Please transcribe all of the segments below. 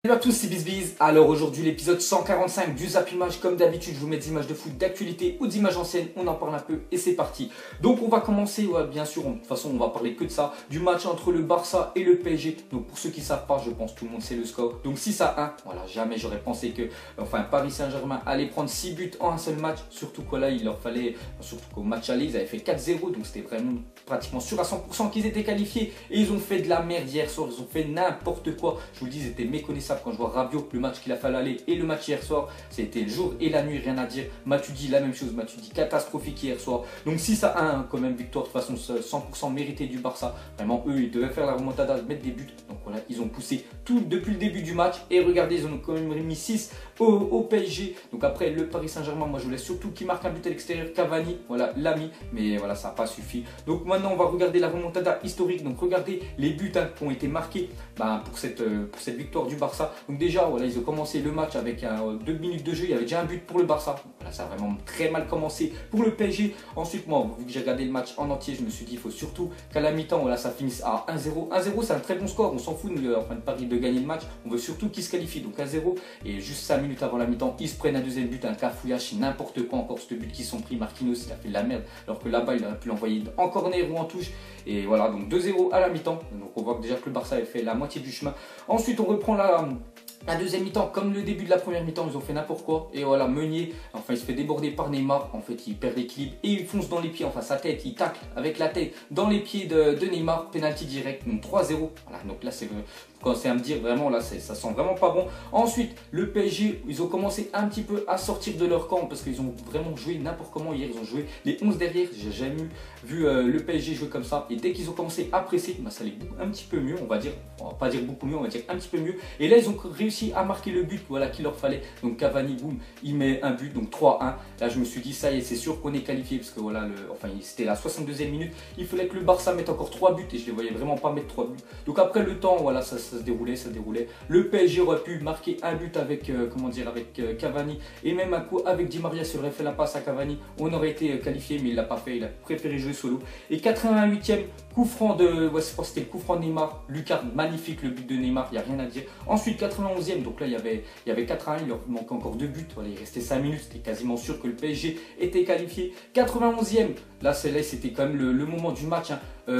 Salut à tous, c'est BizBiz. Alors aujourd'hui l'épisode 145 du Zap Image. Comme d'habitude je vous mets des images de foot, d'actualité ou d'images anciennes. On en parle un peu et c'est parti. Donc on va commencer, bien sûr, de toute façon on va parler que de ça, du match entre le Barça et le PSG. Donc pour ceux qui ne savent pas, je pense que tout le monde sait le score. Donc 6-1, voilà, jamais j'aurais pensé que Paris Saint-Germain allait prendre 6 buts en un seul match. Surtout quoi là, il leur fallait, surtout qu'au match aller ils avaient fait 4-0. Donc c'était vraiment pratiquement sûr à 100% qu'ils étaient qualifiés. Et ils ont fait de la merde hier soir, ils ont fait n'importe quoi. Je vous le dis, ils étaient méconnaissables. Quand je vois Rabiot, le match qu'il a fallu aller et le match hier soir, c'était le jour et la nuit, rien à dire. Matuidi, la même chose, Matuidi catastrophique hier soir. Donc 6-1, quand même, victoire de façon 100% méritée du Barça. Vraiment, eux, ils devaient faire la remontada, mettre des buts. Donc voilà, ils ont poussé tout depuis le début du match. Et regardez, ils ont quand même mis 6 au PSG. Donc après, le Paris Saint-Germain, moi je voulais surtout qu'il marque un but à l'extérieur. Cavani, voilà, l'a mis. Mais voilà, ça n'a pas suffi. Donc maintenant, on va regarder la remontada historique. Donc regardez les buts qui ont été marqués pour cette victoire du Barça. Donc déjà, voilà, ils ont commencé le match avec 2 minutes de jeu. Il y avait déjà un but pour le Barça. Voilà, ça a vraiment très mal commencé pour le PSG. Ensuite, moi, vu que j'ai regardé le match en entier, je me suis dit, il faut surtout qu'à la mi-temps, voilà, ça finisse à 1-0. 1-0, c'est un très bon score. On s'en fout de Paris de gagner le match. On veut surtout qu'ils se qualifient. Donc 1-0. Et juste 5 minutes avant la mi-temps, ils se prennent un deuxième but, un cafouillage, n'importe quoi encore. Ce but qu'ils sont pris, Marquinhos, il a fait de la merde. Alors que là-bas, il aurait pu l'envoyer en corner ou en touche. Et voilà, donc 2-0 à la mi-temps. Donc on voit que déjà que le Barça avait fait la moitié du chemin. Ensuite, on reprend la deuxième mi-temps, comme le début de la première mi-temps, ils ont fait n'importe quoi. Et voilà, Meunier, il se fait déborder par Neymar. En fait, il perd l'équilibre et il fonce dans les pieds, sa tête, il tacle avec la tête dans les pieds de Neymar. Penalty direct, donc 3-0. Voilà, donc là, c'est à me dire vraiment, là, ça sent vraiment pas bon. Ensuite, le PSG, ils ont commencé un petit peu à sortir de leur camp parce qu'ils ont vraiment joué n'importe comment hier. Ils ont joué les 11 derrière. J'ai jamais vu le PSG jouer comme ça. Et dès qu'ils ont commencé à presser, ça allait un petit peu mieux, on va dire. On va pas dire beaucoup mieux, on va dire un petit peu mieux. Et là, ils ont réussi à marquer le but, voilà, qu'il leur fallait. Donc Cavani, boum, il met un but, donc 3-1. Là, je me suis dit, ça y est, c'est sûr qu'on est qualifié parce que voilà, c'était la 62e minute. Il fallait que le Barça mette encore 3 buts et je les voyais vraiment pas mettre 3 buts. Donc après le temps, voilà, ça se déroulait, ça déroulait. Le PSG aurait pu marquer un but avec, Cavani et même un coup avec Di Maria, s'il aurait fait la passe à Cavani, on aurait été qualifié, mais il l'a pas fait, il a préféré jouer solo. Et 88e, coup franc c'était le coup franc de Neymar, Lucas, magnifique le but de Neymar, il n'y a rien à dire. Ensuite 91e, donc là il y avait 4-1, il leur manquait encore 2 buts, voilà, il restait 5 minutes, c'était quasiment sûr que le PSG était qualifié. 91e, là c'était quand même le moment du match,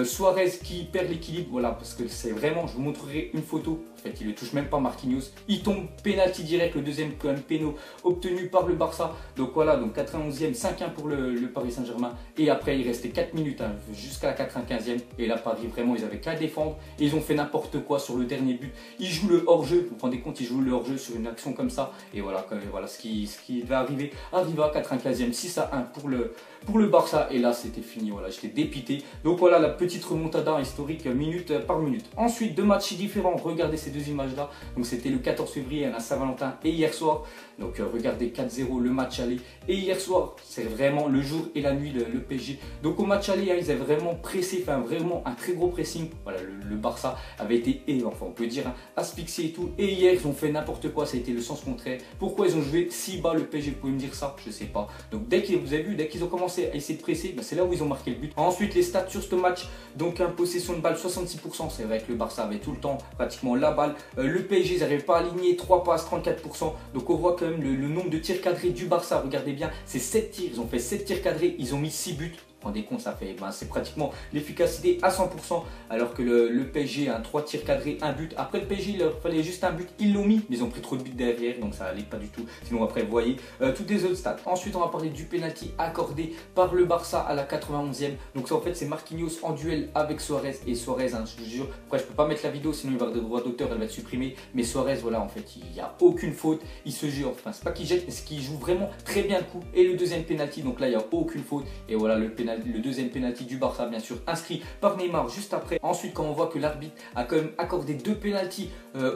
Suarez qui perd l'équilibre, voilà, parce que c'est vraiment, je vous montrerai une photo, en fait il ne touche même pas Marquinhos, il tombe penalty direct, le deuxième quand même péno obtenu par le Barça. Donc voilà, donc 91e, 5-1 pour le Paris Saint-Germain, et après il restait 4 minutes jusqu'à la 95e, et là Paris vraiment ils avaient qu'à défendre, et ils ont fait n'importe quoi sur le dernier but. Ils jouent le hors-jeu, vous vous rendez compte, ils jouent le hors-jeu sur une action comme ça, et voilà, ce qui va arriver, arriva à 95e, 6-1 pour le Barça, et là c'était fini, voilà, j'étais dépité. Donc voilà la petite remontada historique minute par minute. Ensuite, deux matchs différents, regardez ces deux images là. Donc c'était le 14 février à la Saint-Valentin et hier soir. Donc regardez 4-0 le match aller. Et hier soir, c'est vraiment le jour et la nuit le PSG. Donc au match aller, ils avaient vraiment pressé, vraiment un très gros pressing. Voilà, le Barça avait été, on peut dire, asphyxié et tout. Et hier, ils ont fait n'importe quoi, ça a été le sens contraire. Pourquoi ils ont joué si bas le PSG? Vous pouvez me dire ça? Je sais pas. Donc vous avez vu, dès qu'ils ont commencé à essayer de presser, c'est là où ils ont marqué le but. Ensuite, les stats sur ce match. Donc possession de balle 66%, c'est vrai que le Barça avait tout le temps pratiquement la balle. Le PSG, ils n'arrivaient pas à aligner, 3 passes, 34%. Donc on voit quand même le nombre de tirs cadrés du Barça, regardez bien, c'est 7 tirs, ils ont fait 7 tirs cadrés, ils ont mis 6 buts. Vous vous rendez compte, ça fait, c'est pratiquement l'efficacité à 100%, alors que le PSG a 3 tirs cadrés, un but. Après le PSG, il leur fallait juste un but, ils l'ont mis, mais ils ont pris trop de buts derrière, donc ça allait pas du tout. Sinon après, vous voyez, toutes les autres stats. Ensuite, on va parler du penalty accordé par le Barça à la 91e. Donc ça, en fait, c'est Marquinhos en duel avec Suarez. Et Suarez, je vous jure, après, je peux pas mettre la vidéo, sinon il va y avoir des droits d'auteur, elle va être supprimée. Mais Suarez, voilà, en fait, il n'y a aucune faute. Il se jure, c'est pas qu'il jette, mais c'est qu'il joue vraiment très bien le coup. Et le deuxième penalty, donc là, il n'y a aucune faute. Et voilà, le deuxième penalty du Barça, bien sûr, inscrit par Neymar juste après. Ensuite, quand on voit que l'arbitre a quand même accordé 2 penalties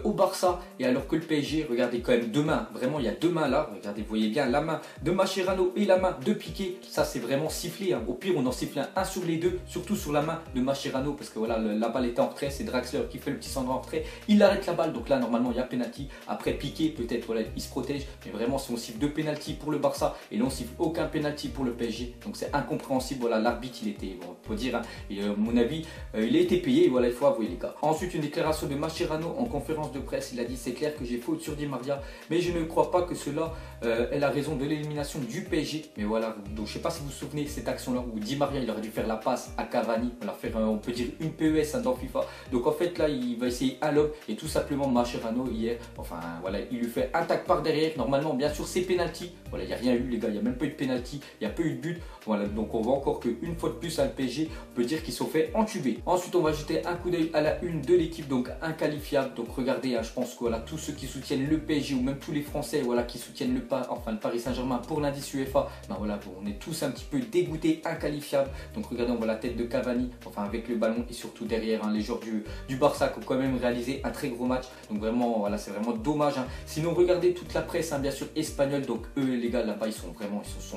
au Barça, et alors que le PSG, regardez quand même 2 mains, vraiment il y a 2 mains là, regardez, vous voyez bien la main de Mascherano et la main de Piqué, ça c'est vraiment sifflé, Au pire on en siffle un sur les deux, surtout sur la main de Mascherano, parce que voilà, la balle était en retrait, c'est Draxler qui fait le petit centre en retrait, il arrête la balle, donc là normalement il y a penalty. Après Piqué, peut-être, voilà, il se protège, mais vraiment si on siffle 2 penalties pour le Barça et là on siffle aucun penalty pour le PSG, donc c'est incompréhensible. voilà, l'arbitre il était, bon, on peut dire, hein, et, à mon avis, il a été payé, et voilà, il faut avouer les gars. Ensuite, une déclaration de Mascherano en conférence de presse, il a dit c'est clair que j'ai faute sur Di Maria, mais je ne crois pas que cela est la raison de l'élimination du PSG. Mais voilà, donc je sais pas si vous vous souvenez de cette action-là où Di Maria il aurait dû faire la passe à Cavani, voilà, faire, on peut dire une PES hein, dans FIFA. Donc en fait là, il va essayer un lob et tout simplement Mascherano hier, enfin voilà, il lui fait un tac par derrière. Normalement, bien sûr, c'est penalty. Voilà, il n'y a rien eu les gars, il n'y a même pas eu de penalty, il n'y a pas eu de but. Voilà, donc on voit encore qu'une fois de plus à le PSG, on peut dire qu'ils sont fait entuber. Ensuite, on va jeter un coup d'œil à la une de l'équipe, donc inqualifiable. Donc regardez, hein, je pense que voilà, tous ceux qui soutiennent le PSG ou même tous les Français voilà, qui soutiennent le Paris Saint-Germain pour l'indice UEFA, ben voilà, bon, on est tous un petit peu dégoûtés, inqualifiables. Donc regardez, on voit la tête de Cavani, enfin avec le ballon et surtout derrière hein, les joueurs du Barça qui ont quand même réalisé un très gros match. Donc vraiment, voilà, c'est vraiment dommage. Hein. Sinon, regardez toute la presse, hein, bien sûr, espagnole. Donc eux, les gars, là-bas, ils sont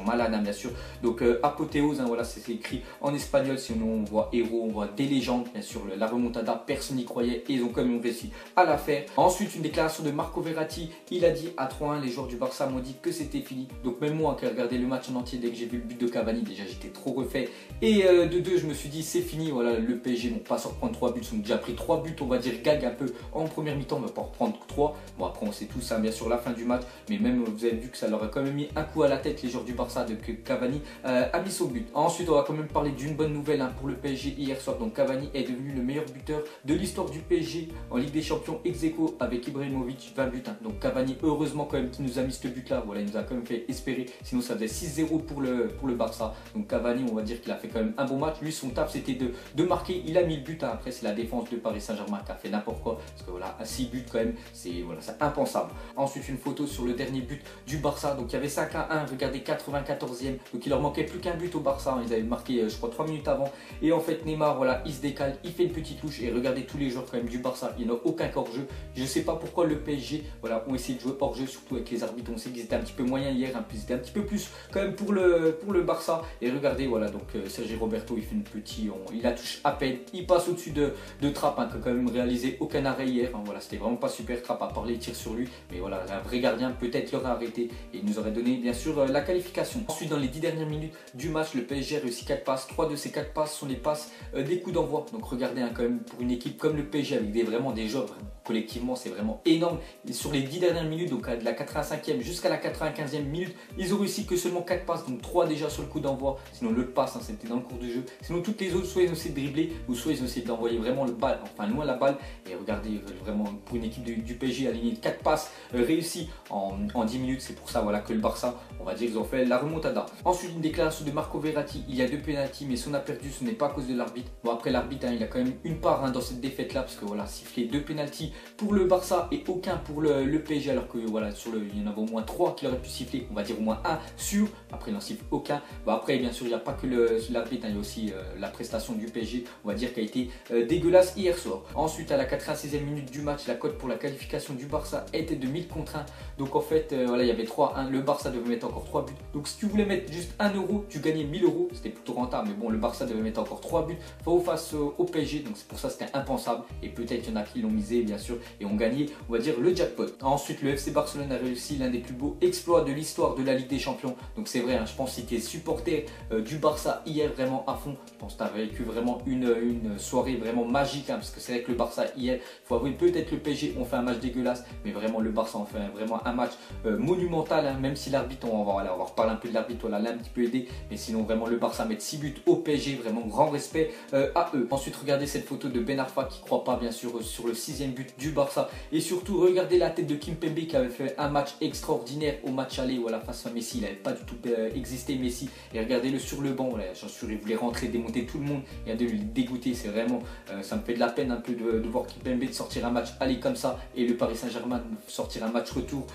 malades, hein, bien sûr. Donc apothéose, hein, voilà, c'est écrit en espagnol. Sinon, on voit héros, on voit des légendes, bien sûr, la remontada, personne n'y croyait et ils ont quand même réussi à la faire. Ensuite, une déclaration de Marco Verratti, il a dit à 3-1, les joueurs du Barça m'ont dit que c'était fini. Donc même moi qui ai regardé le match en entier, dès que j'ai vu le but de Cavani, déjà j'étais trop refait. Et de 2, je me suis dit c'est fini, voilà, le PSG vont pas se reprendre 3 buts, ils ont déjà pris 3 buts, on va dire gag un peu en première mi-temps, on va pas reprendre 3. Bon après on sait tout ça, bien sûr la fin du match, mais même vous avez vu que ça leur a quand même mis un coup à la tête les joueurs du Barça de que Cavani a mis son but. Ensuite on va quand même parler d'une bonne nouvelle hein, pour le PSG hier soir. Donc Cavani est devenu le meilleur buteur de l'histoire du PSG en Ligue des Champions ex aequo avec Ibrahimovic, 20 buts. Hein. Donc Cavani heureusement quand même qui nous a mis ce but là, voilà il nous a quand même fait espérer, sinon ça faisait 6-0 pour le Barça. Donc Cavani on va dire qu'il a fait quand même un bon match, lui son taf c'était de marquer, il a mis le but, hein. Après c'est la défense de Paris Saint-Germain qui a fait n'importe quoi, parce que voilà à 6 buts quand même, c'est voilà, impensable. Ensuite une photo sur le dernier but du Barça, donc il y avait 5-1, regardez 94e, donc il leur manquait plus qu'un but au Barça, hein. Ils avaient marqué je crois 3 minutes avant, et en fait Neymar voilà il se décale, il fait une petite louche, et regardez tous les joueurs quand même du Barça, il n'y en a aucun hors-jeu. Je sais pas pourquoi le PSG voilà, ont essayé de jouer hors-jeu, surtout avec les arbitres, on sait qu'ils étaient un petit peu moyens hier, hein, puis ils étaient un petit peu plus quand même pour le Barça. Et regardez voilà, donc Sergi Roberto il fait une petite, il la touche à peine, il passe au-dessus de Trapp hein, qui a quand même réalisé aucun arrêt hier, hein, voilà, c'était vraiment pas super. Trapp à part les tirs sur lui, mais voilà, un vrai gardien peut-être l'aurait arrêté et il nous aurait donné bien sûr la qualification. Ensuite dans les 10 dernières minutes du match, le PSG a réussi 4 passes, 3 de ces 4 passes sont les passes des coups d'envoi. Donc regardez hein, quand même pour une équipe comme le PSG avec vraiment des joueurs vraiment, collectivement c'est vraiment énorme. Et sur les 10 dernières minutes, donc de la 85e jusqu'à la 95e minute, ils ont réussi que seulement 4 passes, donc 3 déjà sur le coup d'envoi, sinon l'autre passe hein, c'était dans le cours du jeu. Sinon toutes les autres, soit ils ont essayé de dribbler ou soit ils ont essayé d'envoyer vraiment le balle, enfin loin la balle. Et regardez vraiment pour une équipe du PSG aligné 4 passes réussies en 10 minutes, c'est pour ça voilà que le Barça, on va dire ils ont fait la remontada. Ensuite une déclaration de Marco Verratti, il y a 2 pénaltys mais si on a perdu ce n'est pas à cause de l'arbitre. Bon après l'arbitre hein, il a quand même une part hein, dans cette défaite là, parce que voilà sifflé 2 pénaltys pour le Barça et aucun pour le PSG, alors que voilà il y en avait au moins 3 qu'il aurait pu siffler, on va dire au moins un sûr, après il n'en siffle aucun. Bon, après bien sûr il n'y a pas que l'arbitre, hein, il y a aussi la prestation du PSG, on va dire qui a été dégueulasse hier soir. Ensuite à la 96e minute du match, la cote pour la qualification du Barça était de 1000 contre 1, donc en fait voilà il y avait 3-1, le Barça devait mettre encore 3 buts, donc si tu voulais mettre juste 1 euro tu gagnais 1000 euros, c'était plutôt rentable, mais bon le Barça devait mettre encore 3 buts face au PSG, donc c'est pour ça c'était impensable, et peut-être qu'il y en a qui l'ont misé bien sûr et ont gagné on va dire le jackpot. Ensuite le FC Barcelone a réussi l'un des plus beaux exploits de l'histoire de la Ligue des Champions, donc c'est vrai hein, je pense que si tu es supporter du Barça hier vraiment à fond, je pense que tu as vécu vraiment une soirée vraiment magique hein, parce que c'est vrai que le Barça hier, il faut avouer peut-être le PSG ont fait un match dégueulasse, mais vraiment le Barça ont fait vraiment un match monumental hein, même si l'arbitre, on va reparler un peu de l'arbitre, voilà, l'a un petit peu aidé, mais sinon vraiment le Barça met 6 buts au PSG, vraiment grand respect à eux. Ensuite regardez cette photo de Ben Arfa qui croit pas bien sûr sur le 6e but du Barça, et surtout regardez la tête de Kimpembe qui avait fait un match extraordinaire au match aller voilà, face à Messi, il n'avait pas du tout existé Messi, et regardez-le sur le banc, voilà, j'en suis, il voulait rentrer, démonter tout le monde et de le dégoûter, c'est vraiment ça me fait de la peine un peu de voir Kimpembe de sortir un match aller comme ça et le Paris Saint-Germain sortir un match retour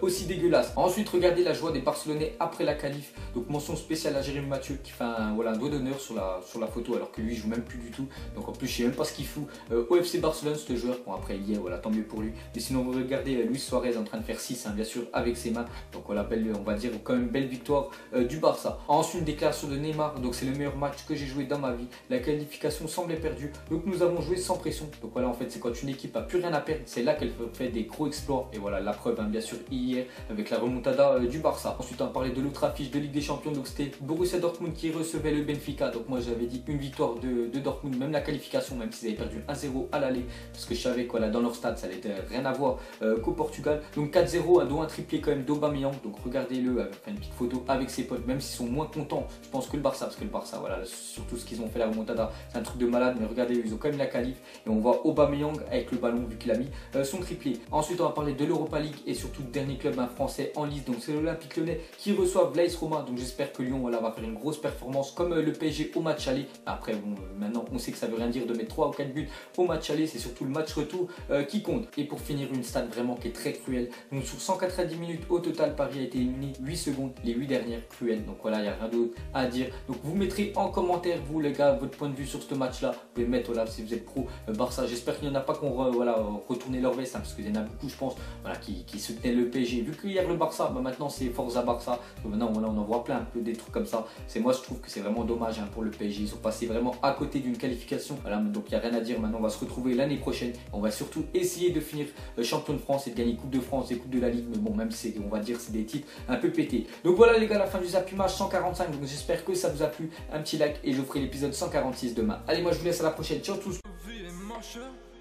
aussi dégueulasse. Ensuite regardez la joie des Barcelonais après la qualif, donc mention spéciale à Jérémy Mathieu qui fait un doigt d'honneur sur la photo alors que lui il joue même plus du tout, donc en plus je sais même pas ce qu'il fout au FC Barcelone ce joueur. Bon après il y est, voilà, tant mieux pour lui, mais sinon vous regardez Luis Suarez en train de faire 6 hein, bien sûr avec ses mains, donc voilà, belle, on va dire quand même belle victoire du Barça. Ensuite une déclaration de Neymar, donc c'est le meilleur match que j'ai joué dans ma vie, la qualification semblait perdue, donc nous avons joué sans pression. Donc voilà en fait c'est quand une équipe a plus rien à perdre, c'est là qu'elle fait des gros exploits, et voilà la preuve hein, bien sûr hier avec la remontada du Barça. Ensuite on parlait de l'autre affiche de Ligue des Champions, donc c'était Borussia Dortmund qui recevait le Benfica. Donc moi j'avais dit une victoire de Dortmund, même la qualification, même s'ils avaient perdu 1-0 à l'aller, parce que je savais que voilà, dans leur stade ça n'était rien à voir qu'au Portugal. Donc 4-0, dont un triplé quand même d'Aubameyang. Donc regardez-le, enfin, une petite photo avec ses potes, même s'ils sont moins contents, je pense que le Barça, parce que le Barça, voilà, surtout ce qu'ils ont fait la remontada, c'est un truc de malade, mais regardez, ils ont quand même la qualif, et on voit Aubameyang avec le ballon vu qu'il a mis son triplé. Ensuite on va parler de l'Europa League et surtout du dernier club français en lice, donc c'est l'Olympique Lyonnais qui reçoit l'AS Roma. Donc j'espère que Lyon voilà, va faire une grosse performance comme le PSG au match aller. Après bon, maintenant on sait que ça veut rien dire de mettre 3 ou 4 buts au match aller, c'est surtout le match retour qui compte. Et pour finir, une stat vraiment qui est très cruelle, donc sur 190 minutes au total, Paris a été éliminé 8 secondes, les 8 dernières cruelles. Donc voilà, il n'y a rien d'autre à dire. Donc vous mettrez en commentaire, vous les gars, votre point de vue sur ce match là. Vous pouvez mettre voilà, si vous êtes pro Barça. J'espère qu'il n'y en a pas qui ont voilà, retourné leur veste, hein, parce qu'il y en a beaucoup je pense voilà, qui soutenaient le PSG. Vu qu'hier le Barça, bah, maintenant c'est Forza Barça. Donc maintenant voilà, on en voit plein, un peu des trucs comme ça. Moi je trouve que c'est vraiment dommage pour le PSG. Ils sont passés vraiment à côté d'une qualification. Voilà, donc il n'y a rien à dire. Maintenant on va se retrouver l'année prochaine. On va surtout essayer de finir champion de France et de gagner Coupe de France et Coupe de la Ligue. Mais bon, même c'est, on va dire, c'est des titres un peu pétés. Donc voilà les gars, la fin du Zapimage 145. Donc j'espère que ça vous a plu. Un petit like et je ferai l'épisode 146 demain. Allez, moi je vous laisse à la prochaine. Ciao tous.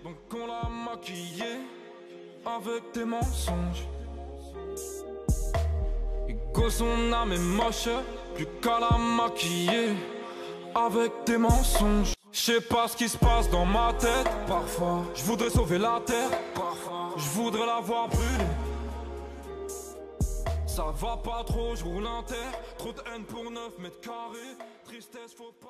Donc on l'a maquillé avec tes mensonges. Et son âme est moche, plus qu'à la maquiller avec tes mensonges. Je sais pas ce qui se passe dans ma tête. Parfois, je voudrais sauver la terre. Parfois, je voudrais la voir brûler. Ça va pas trop, je roule un terre. Trop de haine pour 9 mètres carrés. Tristesse, faut pas.